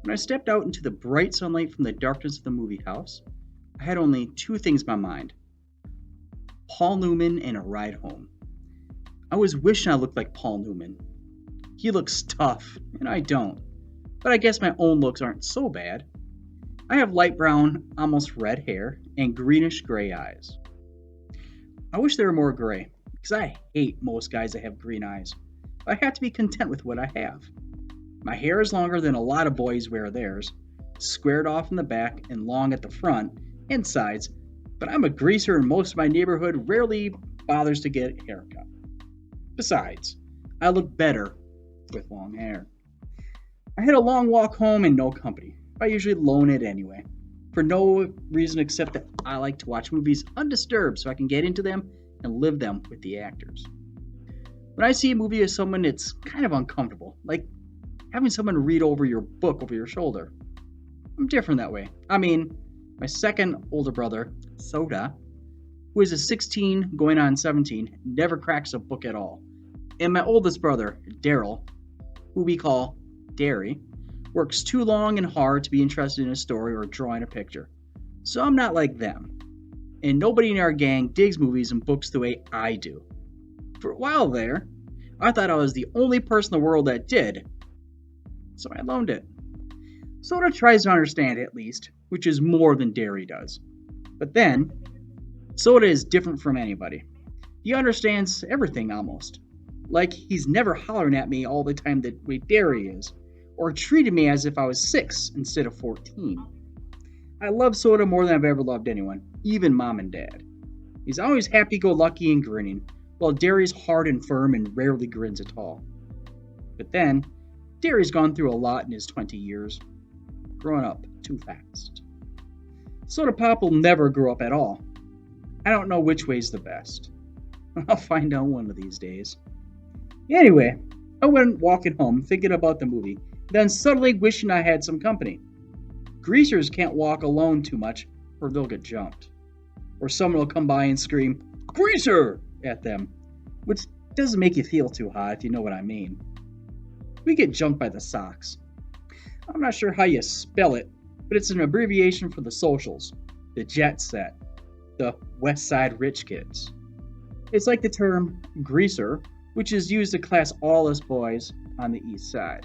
When I stepped out into the bright sunlight from the darkness of the movie house, I had only two things in my mind: Paul Newman and a ride home. I was wishing I looked like Paul Newman. He looks tough, and I don't. But I guess my own looks aren't so bad. I have light brown, almost red hair, and greenish gray eyes. I wish they were more gray, because I hate most guys that have green eyes. But I have to be content with what I have. My hair is longer than a lot of boys wear theirs, squared off in the back and long at the front and sides, but I'm a greaser and most of my neighborhood rarely bothers to get a haircut. Besides, I look better with long hair. I had a long walk home and no company. I usually loan it anyway, for no reason except that I like to watch movies undisturbed so I can get into them and live them with the actors. When I see a movie with someone, it's kind of uncomfortable, like having someone read over your book over your shoulder. I'm different that way. I mean, my second older brother, Soda, who is a 16 going on 17, never cracks a book at all. And my oldest brother, Daryl, who we call Derry, works too long and hard to be interested in a story or drawing a picture. So I'm not like them. And nobody in our gang digs movies and books the way I do. For a while there, I thought I was the only person in the world that did, so I loaned it. Soda tries to understand at least, which is more than Derry does. But then, Soda is different from anybody. He understands everything almost. Like he's never hollering at me all the time the way Derry is, or treated me as if I was 6 instead of 14. I love Soda more than I've ever loved anyone, even Mom and Dad. He's always happy-go-lucky and grinning, while Derry's hard and firm and rarely grins at all. But then, Derry's gone through a lot in his 20 years, growing up too fast. Soda Pop will never grow up at all. I don't know which way's the best. I'll find out one of these days. Anyway, I went walking home thinking about the movie, then suddenly wishing I had some company. Greasers can't walk alone too much, or they'll get jumped. Or someone will come by and scream, "Greaser!" at them, which doesn't make you feel too hot if you know what I mean. We get jumped by the Sox. I'm not sure how you spell it, but it's an abbreviation for the socials, the jet set, the West Side rich kids. It's like the term greaser, which is used to class all us boys on the east side.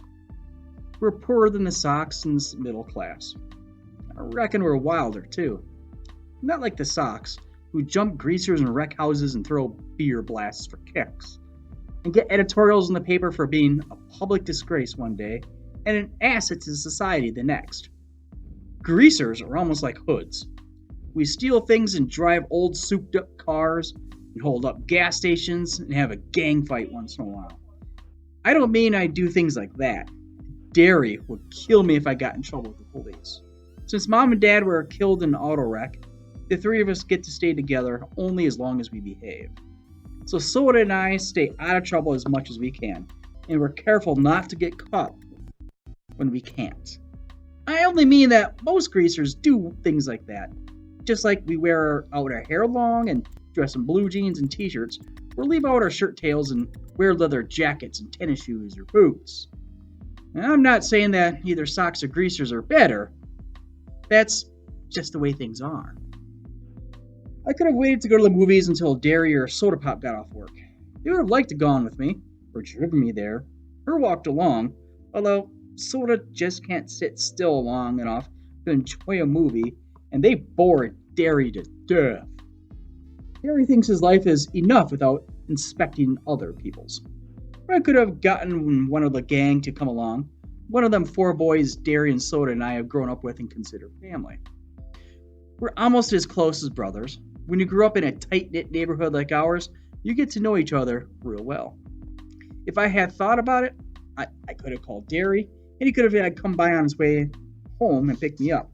We're poorer than the Sox and the middle class. I reckon we're wilder too. Not like the Sox, who jump greasers and wreck houses and throw beer blasts for kicks, and get editorials in the paper for being a public disgrace one day and an asset to society the next. Greasers are almost like hoods. We steal things and drive old souped up cars and hold up gas stations and have a gang fight once in a while. I don't mean I do things like that. Derry would kill me if I got in trouble with the police. Since Mom and Dad were killed in an auto wreck, the three of us get to stay together only as long as we behave. So Soda and I stay out of trouble as much as we can, and we're careful not to get caught when we can't. I only mean that most greasers do things like that. Just like we wear out our hair long and dress in blue jeans and t-shirts, or leave out our shirt tails and wear leather jackets and tennis shoes or boots. And I'm not saying that either Sox or greasers are better. That's just the way things are. I could have waited to go to the movies until Derry or Soda Pop got off work. They would have liked to gone with me, or driven me there, or walked along, although Soda just can't sit still long enough to enjoy a movie, and they bore Derry to death. Derry thinks his life is enough without inspecting other people's. I could have gotten one of the gang to come along, one of them 4 boys Derry and Soda and I have grown up with and consider family. We're almost as close as brothers. When you grew up in a tight-knit neighborhood like ours, you get to know each other real well. If I had thought about it, I could have called Derry, and he could have had come by on his way home and picked me up.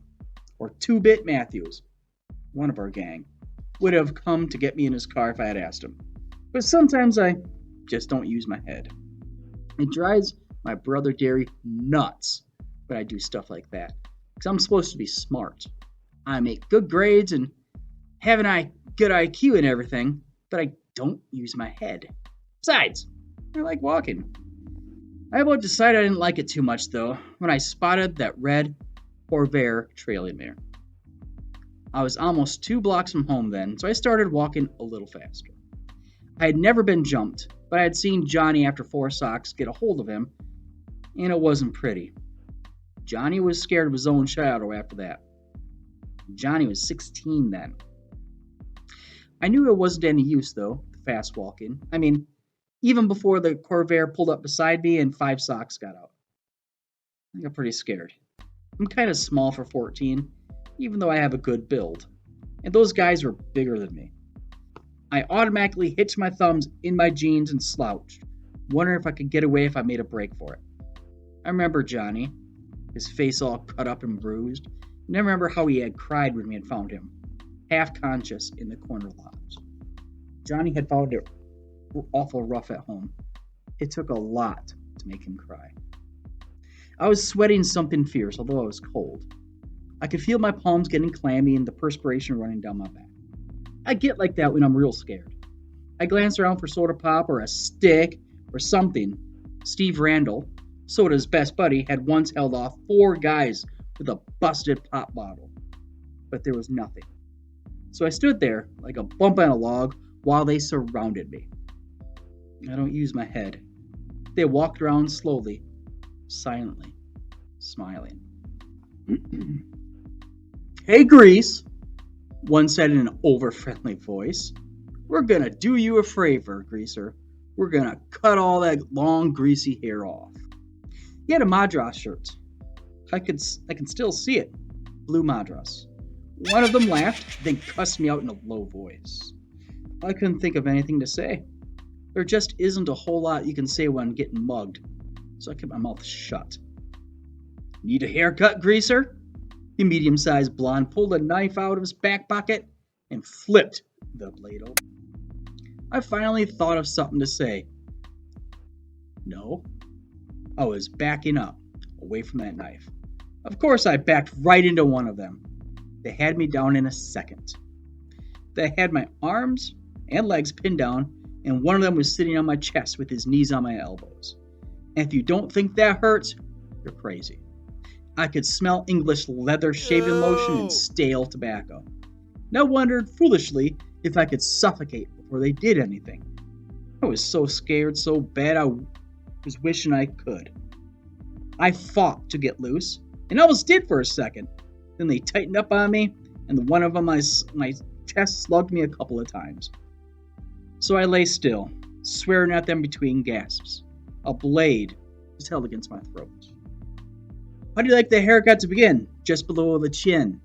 Or 2-Bit Matthews, one of our gang, would have come to get me in his car if I had asked him. But sometimes I just don't use my head. It drives my brother Derry nuts when I do stuff like that, because I'm supposed to be smart. I make good grades and have good IQ and everything, but I don't use my head. Besides, I like walking. I about decided I didn't like it too much, though, when I spotted that red Corvair trailing me. I was almost 2 blocks from home then, so I started walking a little faster. I had never been jumped, but I had seen Johnny after Four Socks get a hold of him, and it wasn't pretty. Johnny was scared of his own shadow after that. Johnny was 16 then. I knew it wasn't any use, though, fast walking. I mean, even before the Corvair pulled up beside me and Five Socks got out. I got pretty scared. I'm kind of small for 14, even though I have a good build. And those guys were bigger than me. I automatically hitched my thumbs in my jeans and slouched, wondering if I could get away if I made a break for it. I remember Johnny, his face all cut up and bruised, and I remember how he had cried when we had found him, half conscious in the corner lots. Johnny had found it awful rough at home. It took a lot to make him cry. I was sweating something fierce, although I was cold. I could feel my palms getting clammy and the perspiration running down my back. I get like that when I'm real scared. I glanced around for soda pop or a stick or something. Steve Randall, Soda's best buddy, had once held off 4 guys with a busted pop bottle. But there was nothing. So I stood there like a bump on a log while they surrounded me. I don't use my head. They walked around slowly, silently, smiling. Hey, Grease, one said in an over-friendly voice. We're gonna do you a favor, Greaser. We're gonna cut all that long, greasy hair off. He had a Madras shirt. I can still see it. Blue Madras. One of them laughed, then cussed me out in a low voice. I couldn't think of anything to say. There just isn't a whole lot you can say when getting mugged, so I kept my mouth shut. Need a haircut, Greaser? The medium-sized blonde pulled a knife out of his back pocket and flipped the blade open. I finally thought of something to say. No. I was backing up, away from that knife. Of course, I backed right into one of them. They had me down in a second. They had my arms and legs pinned down, and one of them was sitting on my chest with his knees on my elbows. And if you don't think that hurts, you're crazy. I could smell English leather shaving lotion and stale tobacco. And I wondered, foolishly, if I could suffocate before they did anything. I was so scared so bad I was wishing I could. I fought to get loose, and almost did for a second. Then they tightened up on me, and one of them, my chest slugged me a couple of times. So I lay still, swearing at them between gasps. A blade was held against my throat. How do you like the haircut to begin? Just below the chin.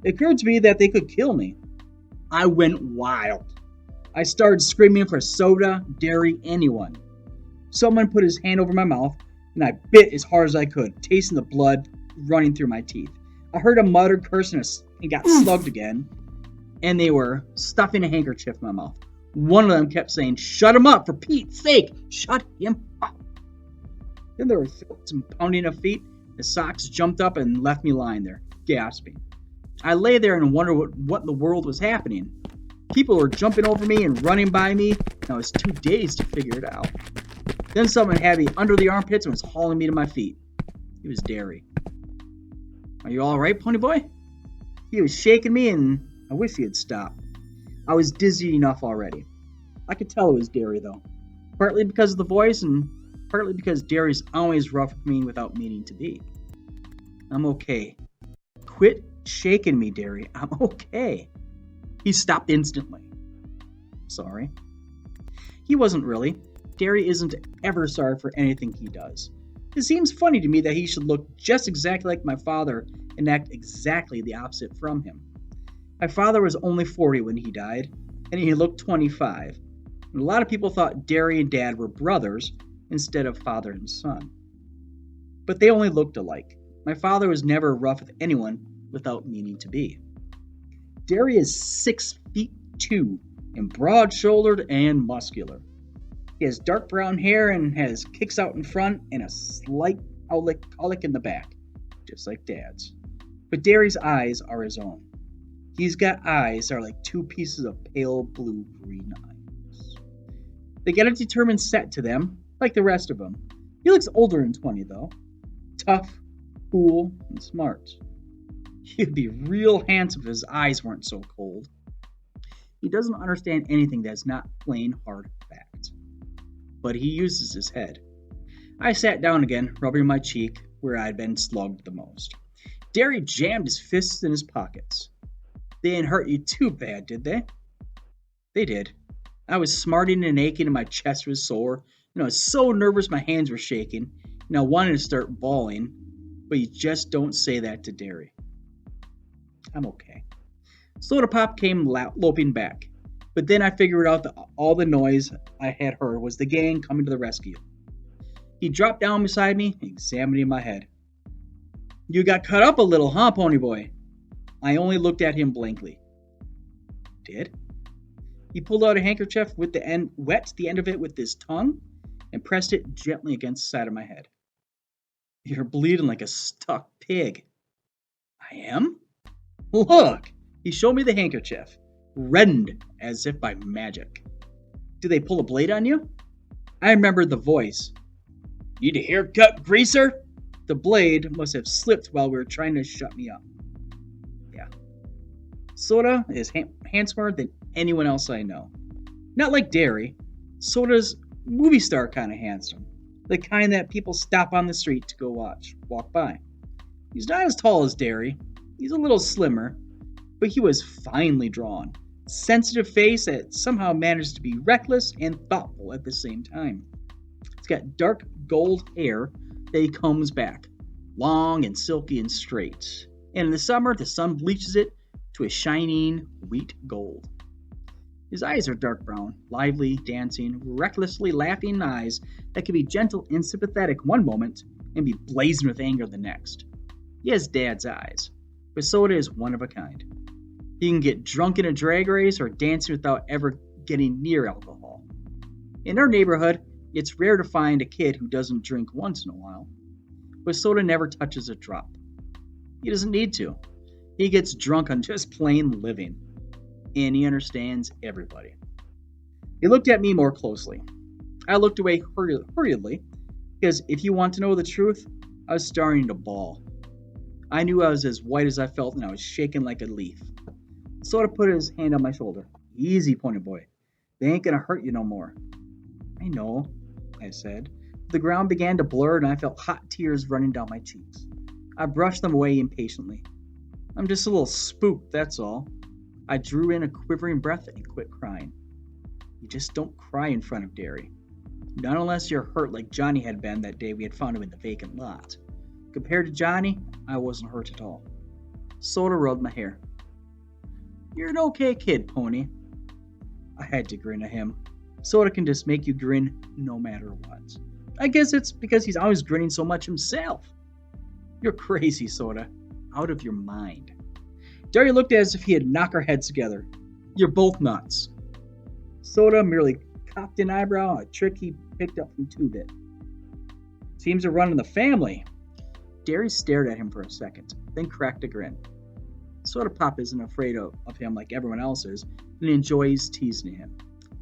It occurred to me that they could kill me. I went wild. I started screaming for soda, dairy, anyone. Someone put his hand over my mouth, and I bit as hard as I could, tasting the blood running through my teeth. I heard a muttered curse and got slugged again, and they were stuffing a handkerchief in my mouth. One of them kept saying, "Shut him up, for Pete's sake! Shut him up!" Then there were some pounding of feet. The Socks jumped up and left me lying there, gasping. I lay there and wondered what in the world was happening. People were jumping over me and running by me, and I was too dazed to figure it out. Then someone had me under the armpits and was hauling me to my feet. It was Derry. Are you all right, Pony Boy? He was shaking me, and I wish he had stopped. I was dizzy enough already. I could tell it was Derry, though. Partly because of the voice, and partly because Derry's always rough with me without meaning to be. I'm okay. Quit shaking me, Derry. I'm okay. He stopped instantly. Sorry. He wasn't really. Derry isn't ever sorry for anything he does. It seems funny to me that he should look just exactly like my father and act exactly the opposite from him. My father was only 40 when he died, and he looked 25. And a lot of people thought Derry and Dad were brothers instead of father and son. But they only looked alike. My father was never rough with anyone without meaning to be. Derry is 6'2" and broad-shouldered and muscular. He has dark brown hair and has kicks out in front and a slight colic in the back, just like Dad's. But Derry's eyes are his own. He's got eyes that are like 2 pieces of pale blue-green eyes. They get a determined set to them, like the rest of them, He looks older than 20, though. Tough, cool, and smart. He'd be real handsome if his eyes weren't so cold. He doesn't understand anything that's not plain hard fact. But he uses his head. I sat down again, rubbing my cheek where I'd been slugged the most. Derry jammed his fists in his pockets. They didn't hurt you too bad, did they? They did. I was smarting and aching and my chest was sore. I was so nervous my hands were shaking, and I wanted to start bawling, but you just don't say that to Derry. I'm okay. Soda Pop came loping back, but then I figured out that all the noise I had heard was the gang coming to the rescue. He dropped down beside me, examining my head. You got cut up a little, huh, Pony Boy? I only looked at him blankly. Did? He pulled out a handkerchief with the end, wet the end of it with his tongue, and pressed it gently against the side of my head. You're bleeding like a stuck pig. I am? Look! He showed me the handkerchief, reddened as if by magic. Did they pull a blade on you? I remembered the voice. Need a haircut, greaser? The blade must have slipped while we were trying to shut me up. Yeah. Soda is handsomer than anyone else I know. Not like Derry. Soda's movie star kind of handsome. The kind that people stop on the street to go walk by. He's not as tall as Derry. He's a little slimmer, but he was finely drawn. Sensitive face that somehow managed to be reckless and thoughtful at the same time. He's got dark gold hair that he combs back, long and silky and straight. And in the summer, the sun bleaches it to a shining wheat gold. His eyes are dark brown, lively, dancing, recklessly laughing eyes that can be gentle and sympathetic one moment and be blazing with anger the next. He has dad's eyes, but Soda is one of a kind. He can get drunk in a drag race or dancing without ever getting near alcohol. In our neighborhood, it's rare to find a kid who doesn't drink once in a while, but Soda never touches a drop. He doesn't need to. He gets drunk on just plain living, and he understands everybody. He looked at me more closely. I looked away hurriedly, because if you want to know the truth, I was starting to bawl. I knew I was as white as I felt, and I was shaking like a leaf. Soda put his hand on my shoulder. Easy, Pony Boy. They ain't gonna hurt you no more. I know, I said. The ground began to blur, and I felt hot tears running down my cheeks. I brushed them away impatiently. I'm just a little spooked, that's all. I drew in a quivering breath and quit crying. You just don't cry in front of Derry. Not unless you're hurt like Johnny had been that day we had found him in the vacant lot. Compared to Johnny, I wasn't hurt at all. Soda rubbed my hair. You're an okay kid, Pony. I had to grin at him. Soda can just make you grin no matter what. I guess it's because he's always grinning so much himself. You're crazy, Soda. Out of your mind. Derry looked as if he had knocked our heads together. You're both nuts. Soda merely cocked an eyebrow, a trick he picked up from Two-Bit. Seems to run in the family. Derry stared at him for a second, then cracked a grin. Soda Pop isn't afraid of him like everyone else is, and enjoys teasing him.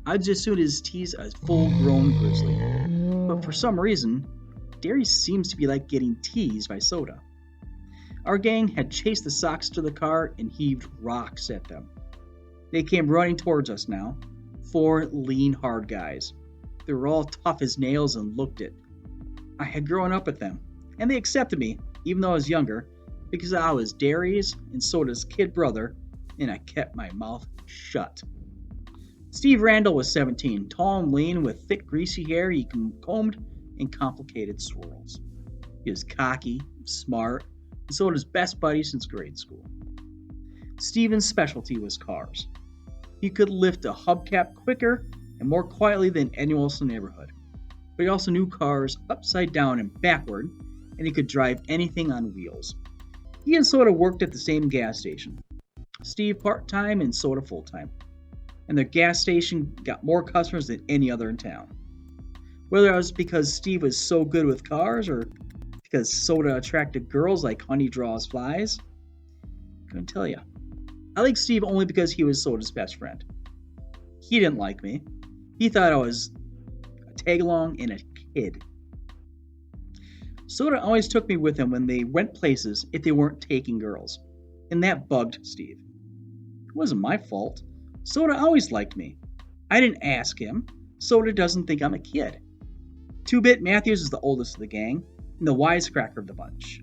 I'd just as soon as tease a full-grown grizzly. But for some reason, Derry seems to be like getting teased by Soda. Our gang had chased the Sox to the car and heaved rocks at them. They came running towards us now. 4 lean, hard guys. They were all tough as nails and looked it. I had grown up with them, and they accepted me, even though I was younger, because I was Derry's and Soda's kid brother, and I kept my mouth shut. Steve Randall was 17, tall and lean with thick greasy hair he combed in complicated swirls. He was cocky, smart, and Soda's best buddy since grade school. Steven's specialty was cars. He could lift a hubcap quicker and more quietly than anyone else in the neighborhood. But he also knew cars upside down and backward, and he could drive anything on wheels. He and Soda worked at the same gas station. Steve part-time and Soda full-time. And their gas station got more customers than any other in town. Whether it was because Steve was so good with cars or because Soda attracted girls like honey draws flies, couldn't tell you. I liked Steve only because he was Soda's best friend. He didn't like me. He thought I was a tag-along and a kid. Soda always took me with him when they went places if they weren't taking girls, and that bugged Steve. It wasn't my fault. Soda always liked me. I didn't ask him. Soda doesn't think I'm a kid. Two-Bit Matthews is the oldest of the gang, and the wisecracker of the bunch.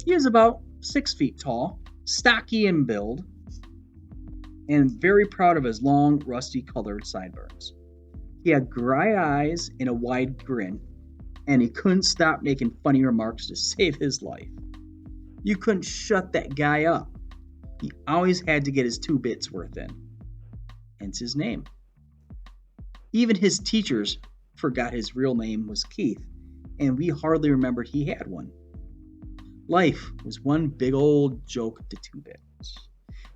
He is about 6 feet tall, stocky in build, and very proud of his long, rusty-colored sideburns. He had gray eyes and a wide grin, and he couldn't stop making funny remarks to save his life. You couldn't shut that guy up. He always had to get his 2 bits worth in. Hence his name. Even his teachers forgot his real name was Keith, and we hardly remembered he had one. Life was one big old joke to 2-Bit.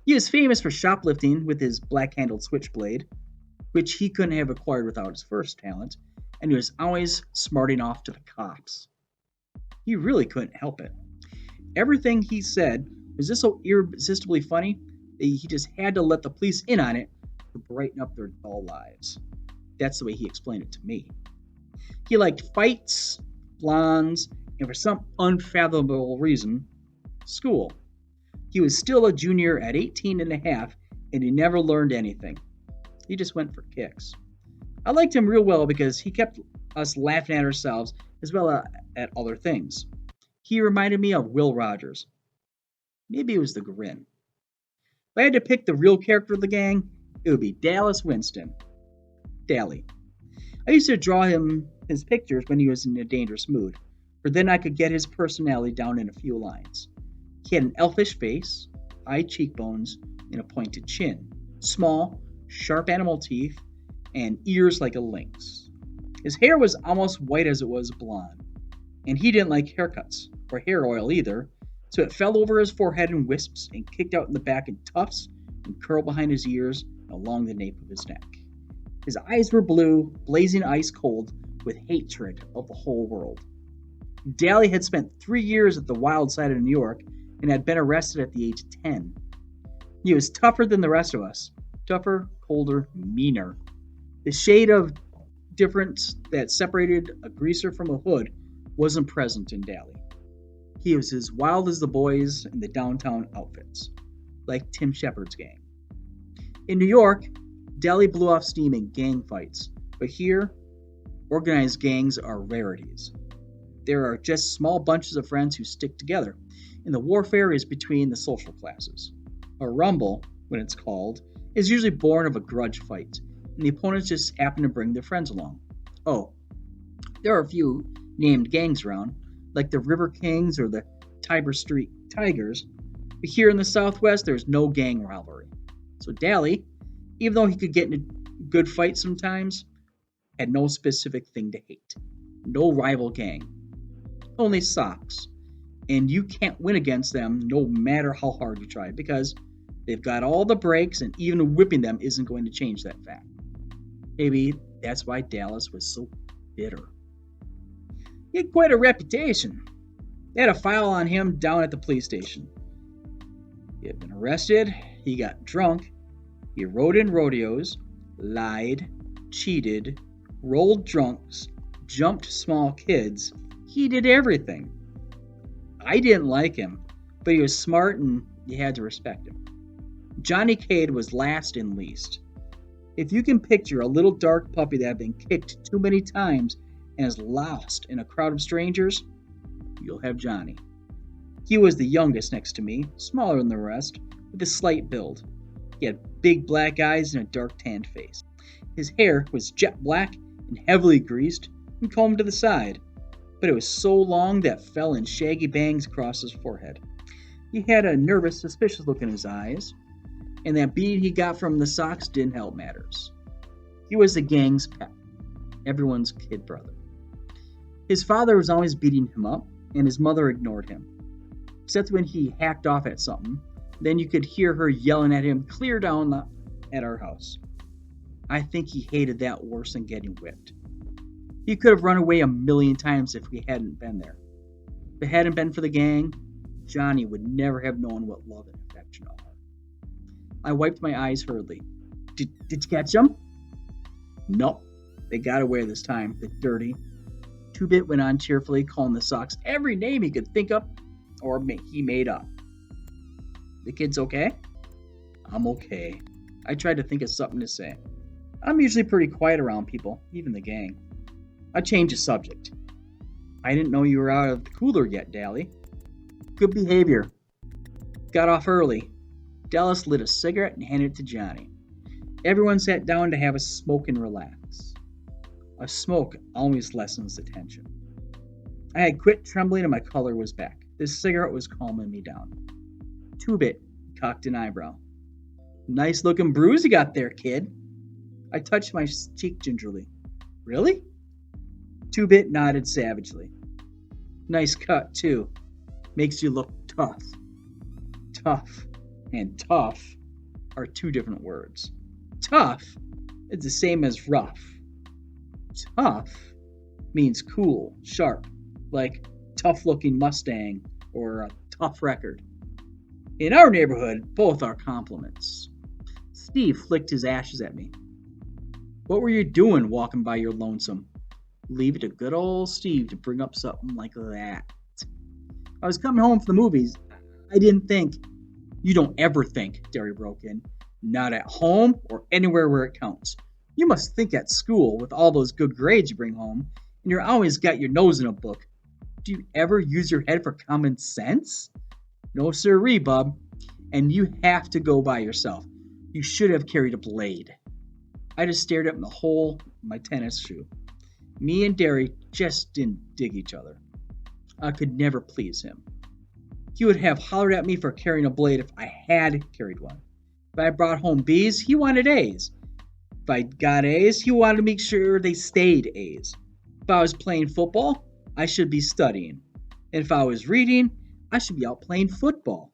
He was famous for shoplifting with his black-handled switchblade, which he couldn't have acquired without his first talent, and he was always smarting off to the cops. He really couldn't help it. Everything he said was just so irresistibly funny that he just had to let the police in on it to brighten up their dull lives. That's the way he explained it to me. He liked fights, blondes, and for some unfathomable reason, school. He was still a junior at 18 and a half, and he never learned anything. He just went for kicks. I liked him real well because he kept us laughing at ourselves as well as at other things. He reminded me of Will Rogers. Maybe it was the grin. If I had to pick the real character of the gang, it would be Dallas Winston. Dally. I used to draw him his pictures when he was in a dangerous mood, for then I could get his personality down in a few lines. He had an elfish face, high cheekbones, and a pointed chin, small, sharp animal teeth, and ears like a lynx. His hair was almost white as it was blonde, and he didn't like haircuts, or hair oil either, so it fell over his forehead in wisps and kicked out in the back in tufts and curled behind his ears and along the nape of his neck. His eyes were blue, blazing ice cold, with hatred of the whole world. Dally had spent 3 years at the wild side of New York and had been arrested at the age of 10. He was tougher than the rest of us. Tougher, colder, meaner. The shade of difference that separated a greaser from a hood wasn't present in Dally. He was as wild as the boys in the downtown outfits, like Tim Shepard's gang. In New York, Dally blew off steam in gang fights, but here, organized gangs are rarities. There are just small bunches of friends who stick together, and the warfare is between the social classes. A rumble, when it's called, is usually born of a grudge fight, and the opponents just happen to bring their friends along. Oh, there are a few named gangs around, like the River Kings or the Tiber Street Tigers, but here in the Southwest there's no gang rivalry. So Dally, even though he could get in a good fight sometimes, had no specific thing to hate. No rival gang. Only socks. And you can't win against them no matter how hard you try, because they've got all the breaks, and even whipping them isn't going to change that fact. Maybe that's why Dallas was so bitter. He had quite a reputation. They had a file on him down at the police station. He had been arrested, he got drunk, he rode in rodeos, lied, cheated, rolled drunks, jumped small kids. He did everything. I didn't like him, but he was smart and you had to respect him. Johnny Cade was last and least. If you can picture a little dark puppy that had been kicked too many times and is lost in a crowd of strangers, you'll have Johnny. He was the youngest next to me, smaller than the rest, with a slight build. He had big black eyes and a dark tanned face. His hair was jet black and heavily greased and combed to the side, but it was so long that it fell in shaggy bangs across his forehead. He had a nervous, suspicious look in his eyes, and that beating he got from the socks didn't help matters. He was the gang's pet, everyone's kid brother. His father was always beating him up, and his mother ignored him. Except when he hacked off at something, then you could hear her yelling at him clear down at our house. I think he hated that worse than getting whipped. He could have run away 1,000,000 times if we hadn't been there. If it hadn't been for the gang, Johnny would never have known what love and affection are. I wiped my eyes hurriedly. Did you catch them? Nope. They got away this time, the dirty Two-Bit went on cheerfully, calling the Sox every name he could think of or he made up. The kid's okay? I'm okay. I tried to think of something to say. I'm usually pretty quiet around people, even the gang. I changed the subject. I didn't know you were out of the cooler yet, Dally. Good behavior. Got off early. Dallas lit a cigarette and handed it to Johnny. Everyone sat down to have a smoke and relax. A smoke always lessens the tension. I had quit trembling and my color was back. This cigarette was calming me down. Two-Bit cocked an eyebrow. Nice looking bruise you got there, kid. I touched my cheek gingerly. Really? Two-Bit nodded savagely. Nice cut, too. Makes you look tough. Tough and tough are two different words. Tough is the same as rough. Tough means cool, sharp, like tough-looking Mustang or a tough record. In our neighborhood, both are compliments. Steve flicked his ashes at me. What were you doing walking by your lonesome? Leave it to good old Steve to bring up something like that. I was coming home from the movies. I didn't think. You don't ever think, Derry broke in. Not at home or anywhere where it counts. You must think at school with all those good grades you bring home, and you're always got your nose in a book. Do you ever use your head for common sense? No sirree, bub. And you have to go by yourself. You should have carried a blade. I just stared up in the hole of my tennis shoe. Me and Derry just didn't dig each other. I could never please him. He would have hollered at me for carrying a blade if I had carried one. If I brought home B's, he wanted A's. If I got A's, he wanted to make sure they stayed A's. If I was playing football, I should be studying. And if I was reading, I should be out playing football.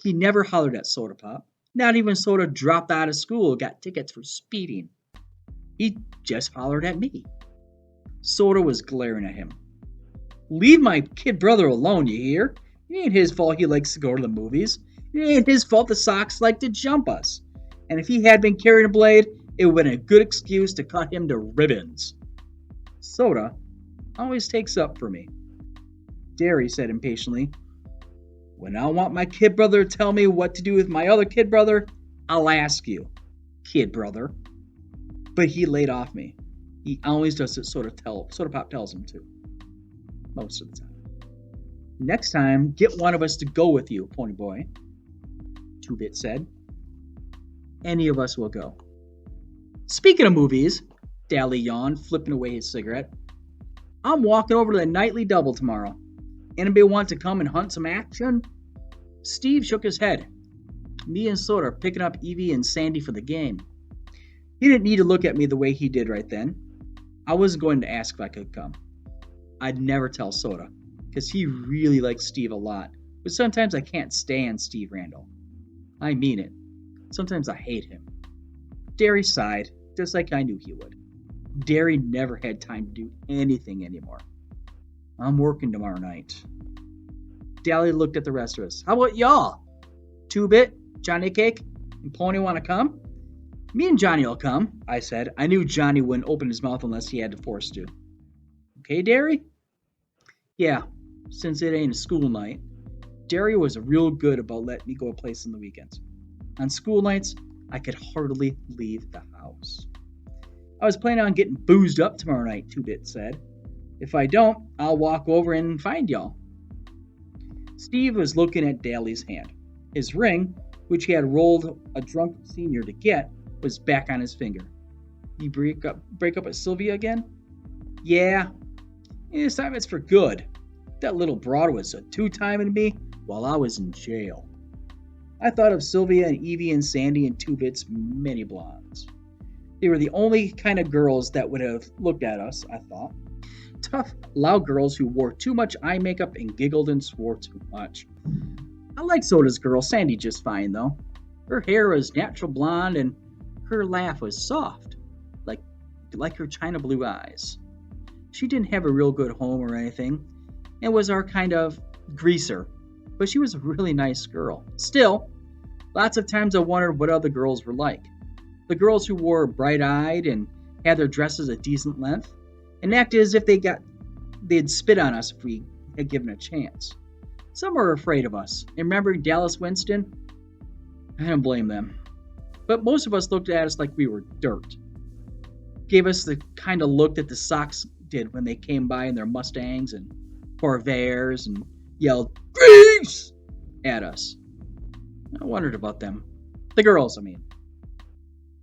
He never hollered at Soda Pop. Not even Soda dropped out of school got tickets for speeding. He just hollered at me. Soda was glaring at him. Leave my kid brother alone, you hear? It ain't his fault he likes to go to the movies. It ain't his fault the Sox like to jump us. And if he had been carrying a blade, it would have been a good excuse to cut him to ribbons. Soda always takes up for me. Derry said impatiently, when I want my kid brother to tell me what to do with my other kid brother, I'll ask you, kid brother. But he laid off me. He always does what Soda Pop tells him to. Most of the time. Next time, get one of us to go with you, Pony Boy, Two-Bit said. Any of us will go. Speaking of movies, Dally yawned, flipping away his cigarette. I'm walking over to the nightly double tomorrow. Anybody want to come and hunt some action? Steve shook his head. Me and Soda are picking up Evie and Sandy for the game. He didn't need to look at me the way he did right then. I wasn't going to ask if I could come. I'd never tell Soda, because he really likes Steve a lot, but sometimes I can't stand Steve Randall. I mean it. Sometimes I hate him. Derry sighed, just like I knew he would. Derry never had time to do anything anymore. I'm working tomorrow night. Dally looked at the rest of us. How about y'all? Two-Bit, Johnny Cake, and Pony want to come? Me and Johnny will come, I said. I knew Johnny wouldn't open his mouth unless he had to force to. Okay, Derry? Yeah, since it ain't a school night. Derry was real good about letting me go a place on the weekends. On school nights, I could hardly leave the house. I was planning on getting boozed up tomorrow night, Two-Bit said. If I don't, I'll walk over and find y'all. Steve was looking at Dally's hand. His ring, which he had rolled a drunk senior to get, was back on his finger. You break up with Sylvia again? Yeah. This time it's for good. That little broad was a two-timing me while I was in jail. I thought of Sylvia and Evie and Sandy and Two-Bit's many blondes. They were the only kind of girls that would have looked at us, I thought. Tough, loud girls who wore too much eye makeup and giggled and swore too much. I liked Soda's girl, Sandy, just fine, though. Her hair was natural blonde and her laugh was soft, like her china blue eyes. She didn't have a real good home or anything, and was our kind of greaser, but she was a really nice girl. Still, lots of times I wondered what other girls were like. The girls who were bright-eyed and had their dresses a decent length, and acted as if they got they'd spit on us if we had given a chance. Some were afraid of us. And remembering Dallas Winston, I don't blame them. But most of us looked at us like we were dirt. Gave us the kind of look that the Sox did when they came by in their Mustangs and Corvairs and yelled, "Grease!" at us. I wondered about them. The girls, I mean.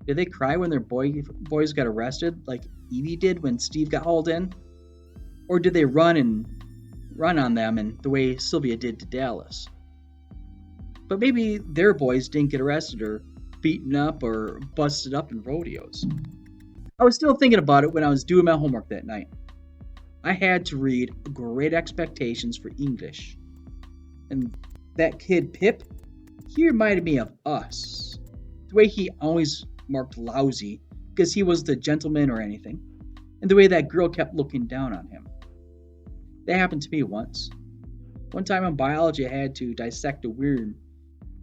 Did they cry when their boys got arrested like Evie did when Steve got hauled in? Or did they run on them and the way Sylvia did to Dallas? But maybe their boys didn't get arrested or beaten up or busted up in rodeos. I was still thinking about it when I was doing my homework that night. I had to read Great Expectations for English. And that kid Pip, he reminded me of us. The way he always marked lousy because he was the gentleman or anything, and the way that girl kept looking down on him. That happened to me once. One time in biology I had to dissect a worm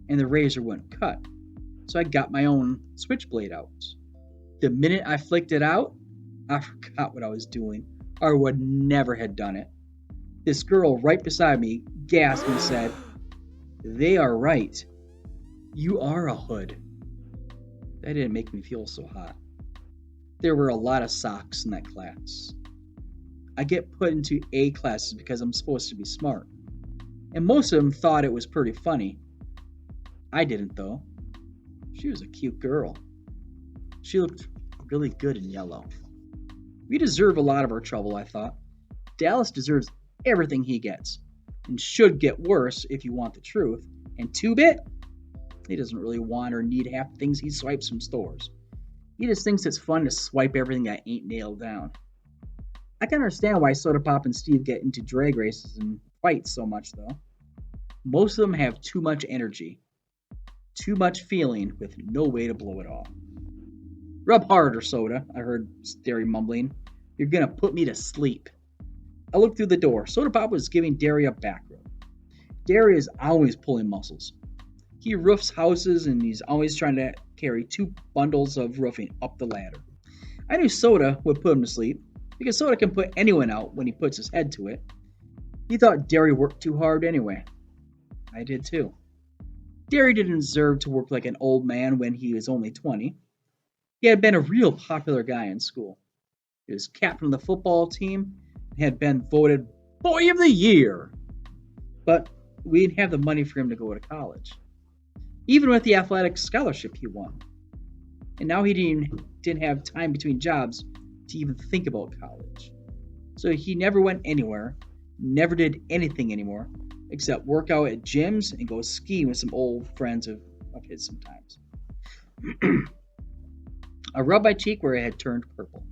and the razor wouldn't cut, so I got my own switchblade out. The minute I flicked it out, I forgot what I was doing, or would never have done it. This girl right beside me gasped and said, "They are right. You are a hood." That didn't make me feel so hot. There were a lot of socks in that class. I get put into A classes because I'm supposed to be smart. And most of them thought it was pretty funny. I didn't, though. She was a cute girl. She looked really good in yellow. We deserve a lot of our trouble, I thought. Dallas deserves everything he gets, and should get worse if you want the truth. And Two-Bit? He doesn't really want or need half the things he swipes from stores. He just thinks it's fun to swipe everything that ain't nailed down. I can understand why Soda Pop and Steve get into drag races and fights so much, though. Most of them have too much energy. Too much feeling with no way to blow it all. "Rub harder, Soda," I heard Derry mumbling. "You're gonna put me to sleep." I looked through the door. Soda Pop was giving Derry a back rub. Derry is always pulling muscles. He roofs houses and he's always trying to carry 2 bundles of roofing up the ladder. I knew Soda would put him to sleep because Soda can put anyone out when he puts his head to it. He thought Derry worked too hard anyway. I did too. Derry didn't deserve to work like an old man when he was only 20. He had been a real popular guy in school. He was captain of the football team and had been voted Boy of the Year. But we didn't have the money for him to go to college, even with the athletic scholarship he won. And now he didn't have time between jobs to even think about college. So he never went anywhere, never did anything anymore, except work out at gyms and go skiing with some old friends of his sometimes. I rubbed my cheek where it had turned purple.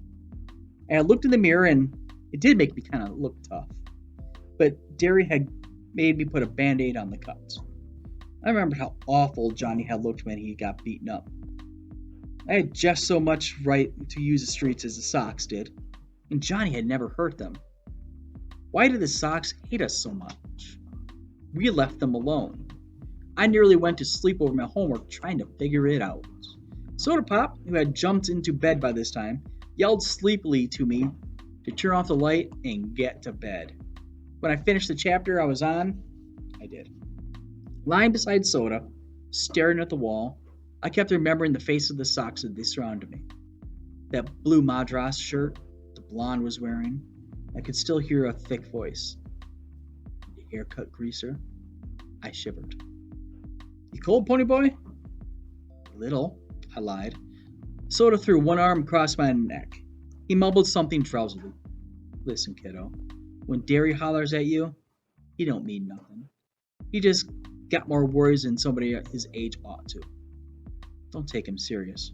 And I looked in the mirror and it did make me kind of look tough. But Derry had made me put a band-aid on the cuts. I remembered how awful Johnny had looked when he got beaten up. I had just so much right to use the streets as the Sox did, and Johnny had never hurt them. Why did the Sox hate us so much? We left them alone. I nearly went to sleep over my homework trying to figure it out. Soda Pop, who had jumped into bed by this time, yelled sleepily to me to turn off the light and get to bed. When I finished the chapter I was on, I did. Lying beside Soda, staring at the wall, I kept remembering the face of the Sox as they surrounded me. That blue Madras shirt the blonde was wearing. I could still hear a thick voice. The haircut greaser. I shivered. "You cold, pony boy?" "Little," I lied. Soda threw one arm across my neck. He mumbled something drowsily. "Listen, kiddo, when Derry hollers at you, he don't mean nothing. He just got more worries than somebody at his age ought to. Don't take him serious.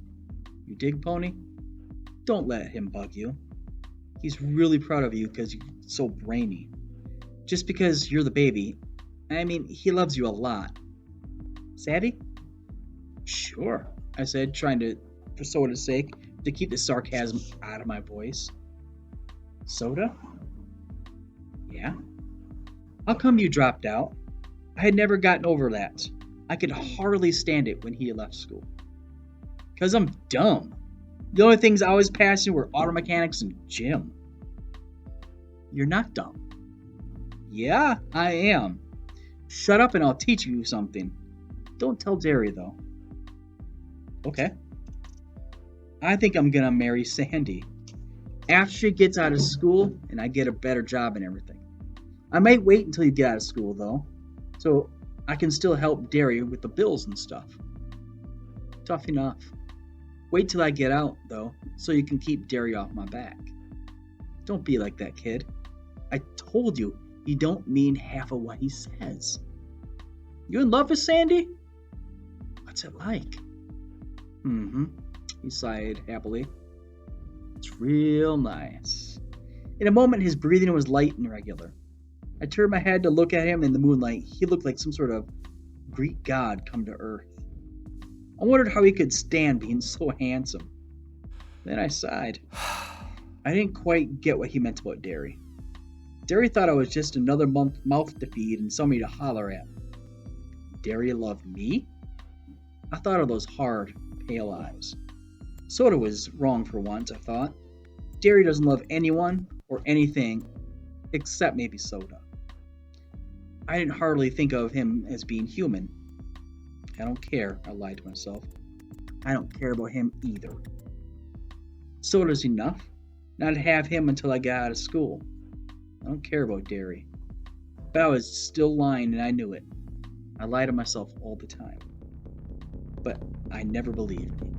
You dig, Pony? Don't let him bug you. He's really proud of you because you're so brainy. Just because you're the baby, I mean, he loves you a lot. Savvy?" "Sure," I said, trying to, for Soda's sake, to keep the sarcasm out of my voice. "Soda?" "Yeah?" "How come you dropped out?" I had never gotten over that. I could hardly stand it when he left school. "'Cause I'm dumb. The only things I was passing were auto mechanics and gym." You're not dumb. Yeah, I am. Shut up and I'll teach you something. Don't tell Derry, though. Okay. I think I'm gonna marry Sandy. After she gets out of school and I get a better job and everything. I might wait until you get out of school, though, so I can still help Derry with the bills and stuff. Tough enough. Wait till I get out, though, so you can keep Derry off my back. Don't be like that, kid. I told you, he don't mean half of what he says. You in love with Sandy? What's it like? Mm-hmm, he sighed happily. It's real nice. In a moment, his breathing was light and regular. I turned my head to look at him in the moonlight. He looked like some sort of Greek god come to earth. I wondered how he could stand being so handsome. Then I sighed. I didn't quite get what he meant about Derry. Derry thought I was just another mouth to feed and somebody to holler at. Derry loved me? I thought of those hard, pale eyes. Soda was wrong for once, I thought. Derry doesn't love anyone or anything except maybe Soda. I didn't hardly think of him as being human. I don't care, I lied to myself. I don't care about him either. Soda's enough. Not to have him until I got out of school. I don't care about Derry. But I was still lying and I knew it. I lie to myself all the time. But I never believed me.